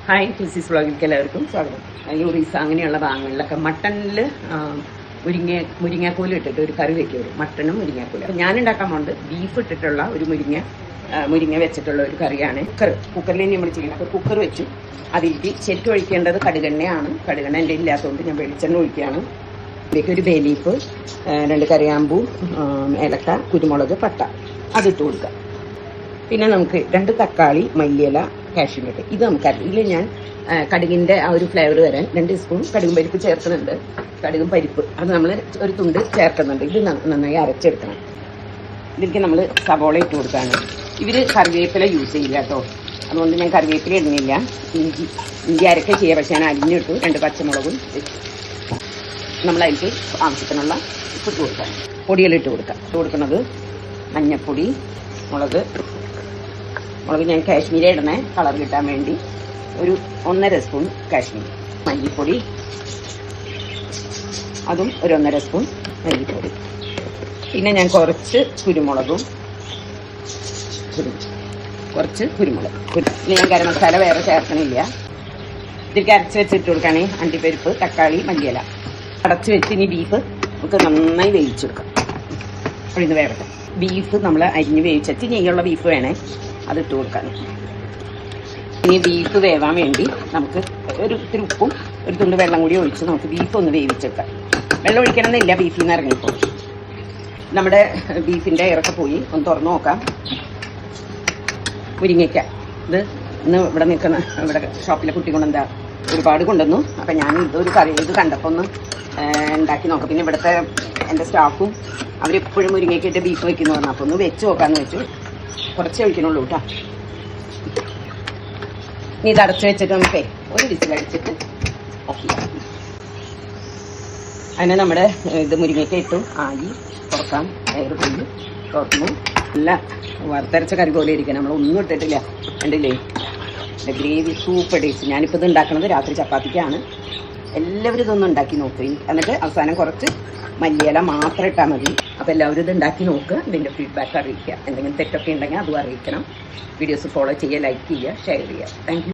Hi physics വ്ളോഗിലേക്ക് എല്ലാവർക്കും സ്വാഗതം. യൂറീസ അങ്ങനെയുള്ള ഭാഗങ്ങളിലൊക്കെ മട്ടണിൽ മുരിങ്ങാക്കോല് ഇട്ടിട്ട് ഒരു കറി വെക്കും, മട്ടണും മുരിങ്ങാക്കോല്. അപ്പോൾ ഞാൻ ഉണ്ടാക്കാൻ പോകുന്നത് ബീഫ് ഇട്ടിട്ടുള്ള ഒരു മുരിങ്ങ വെച്ചിട്ടുള്ള ഒരു കറിയാണ്. കുക്കറിൽ തന്നെ നമ്മൾ ചെയ്യണം. അപ്പോൾ കുക്കർ വെച്ചു, അതിലേക്ക് ശരിക്കും ഒഴിക്കേണ്ടത് കടുകെണ്ണയാണ്. കടുകെണ്ണ എൻ്റെ ഇല്ലാത്തതുകൊണ്ട് ഞാൻ വെളിച്ചെണ്ണ ഒഴിക്കുകയാണ്. ഇതിലേക്ക് ഒരു ബേ ലീഫ്, 2 കറിയാമ്പൂ, ഏലക്ക, കുരുമുളക്, പട്ട അതിട്ട് കൊടുക്കുക. പിന്നെ നമുക്ക് 2 തക്കാളി, മല്ലിയില, കാഷ്യൂനട്ട് ഇത് നമുക്കറിയാം. ഇതിൽ ഞാൻ കടുകിൻ്റെ ആ ഒരു ഫ്ലേവർ വരാൻ 2 സ്പൂൺ കടുകും പരിപ്പ് ചേർക്കുന്നുണ്ട്. കടുകും പരിപ്പ് അത് നമ്മൾ ഒരു തുണ്ട് ചേർക്കുന്നുണ്ട്. ഇത് നന്നായി അരച്ചെടുക്കണം. ഇതിലേക്ക് നമ്മൾ സവോള ഇട്ട് കൊടുക്കുകയാണ്. ഇവർ കറിവേപ്പില യൂസ് ചെയ്യില്ല കേട്ടോ, അതുകൊണ്ട് ഞാൻ കറിവേപ്പില ഇടുന്നില്ല. ഇഞ്ചി അരക്കെ ചെയ്യുക, പക്ഷേ ഞാൻ അരിഞ്ഞിട്ടു. 2 പച്ചമുളകും നമ്മളതിലേക്ക് ആവശ്യത്തിനുള്ള ഉപ്പിട്ട് കൊടുക്കാം. പൊടിയെല്ലാം ഇട്ട് കൊടുക്കാം. ഇട്ട് കൊടുക്കുന്നത് മഞ്ഞൾപ്പൊടി, മുളക് ഞാൻ കാശ്മീരി ഇടണേ കളർ കിട്ടാൻ വേണ്ടി. ഒരു 1.5 സ്പൂൺ കാശ്മീരി. മല്ലിപ്പൊടി അതും ഒരു 1.5 സ്പൂൺ മല്ലിപ്പൊടി. പിന്നെ ഞാൻ കുറച്ച് കുരുമുളക്. പിന്നെ ഞാൻ ഗരം മസാല വേറെ ചേർക്കണില്ല. ഇതിലേക്ക് അരച്ച് വെച്ചിട്ട് കൊടുക്കുകയാണെങ്കിൽ അണ്ടിപ്പരിപ്പ്, തക്കാളി, മല്ലിയില അടച്ച് വെച്ച് ഇനി ബീഫ് നമുക്ക് നന്നായി വേവിച്ചെടുക്കാം. അപ്പോൾ ഇത് വേവട്ടെ. ബീഫ് നമ്മൾ അരിഞ്ഞ് വേവിച്ചിട്ട് നെയ്യുള്ള ബീഫ് വേണേ അതിട്ട് കൊടുക്കാൻ. ഇനി ബീഫ് വേവാൻ വേണ്ടി നമുക്ക് ഇത്തിരി ഉപ്പും ഒരു തുണ്ട് വെള്ളം കൂടി ഒഴിച്ച് നമുക്ക് ബീഫ് ഒന്ന് വേവിച്ചെടുക്കാം. വെള്ളം ഒഴിക്കണമെന്നില്ല, ബീഫിൽ നിന്ന് ഇറങ്ങിപ്പോൾ. നമ്മുടെ ബീഫിൻ്റെ ഇറക്കെ പോയി ഒന്ന് തുറന്ന് നോക്കാം. മുരിങ്ങയ്ക്ക ഇത് ഇന്ന് ഇവിടെ ഷോപ്പിലെ കുട്ടി കൊണ്ടെന്താ ഒരുപാട് കൊണ്ടുവന്നു. അപ്പം ഞാൻ ഇതൊരു കറി ഇത് കണ്ടപ്പോൾ ഒന്ന് ഉണ്ടാക്കി നോക്കാം. പിന്നെ ഇവിടുത്തെ എൻ്റെ സ്റ്റാഫും അവരെപ്പോഴും മുരിങ്ങയ്ക്കിട്ട് ബീഫ് വയ്ക്കുന്നു പറഞ്ഞു. അപ്പോൾ ഒന്ന് വെച്ച് നോക്കാമെന്ന് വെച്ചു. കുറച്ചേ ഒഴിക്കണുള്ളൂ കേട്ടോ. ഇനി ഇത് അടച്ച് വെച്ചിട്ട് നമുക്കേ ഒരു വിസിലടിച്ചിട്ട് ഓഫ് ചെയ്യാം. അതിന് നമ്മുടെ ഇത് മുരിങ്ങയ്ക്ക ഇട്ടു ആയി തുറക്കാം. എയർ പോയി തുറന്നു. നല്ല വറുത്തരച്ച കറി പോലെ ഇരിക്കണം. നമ്മളൊന്നും ഇട്ടിട്ടില്ല. കണ്ടില്ലേ, എൻ്റെ ഗ്രേവി സൂപ്പർ ടേസ്റ്റ്. ഞാനിപ്പോൾ ഇത് ഉണ്ടാക്കുന്നത് രാത്രി ചപ്പാത്തിക്കാണ്. എല്ലാവരും ഇതൊന്നും ഉണ്ടാക്കി നോക്കും. എന്നിട്ട് അവസാനം കുറച്ച് മല്ലിയില മാത്രം ഇട്ടാൽ മതി. അപ്പോൾ എല്ലാവരും ഇത് ഉണ്ടാക്കി നോക്കുക. ഇതിൻ്റെ ഫീഡ്ബാക്ക് അറിയിക്കുക. എന്തെങ്കിലും തെറ്റൊക്കെ ഉണ്ടെങ്കിൽ അതും അറിയിക്കണം. വീഡിയോസ് ഫോളോ ചെയ്യുക, ലൈക്ക് ചെയ്യുക, ഷെയർ ചെയ്യുക. Thank you.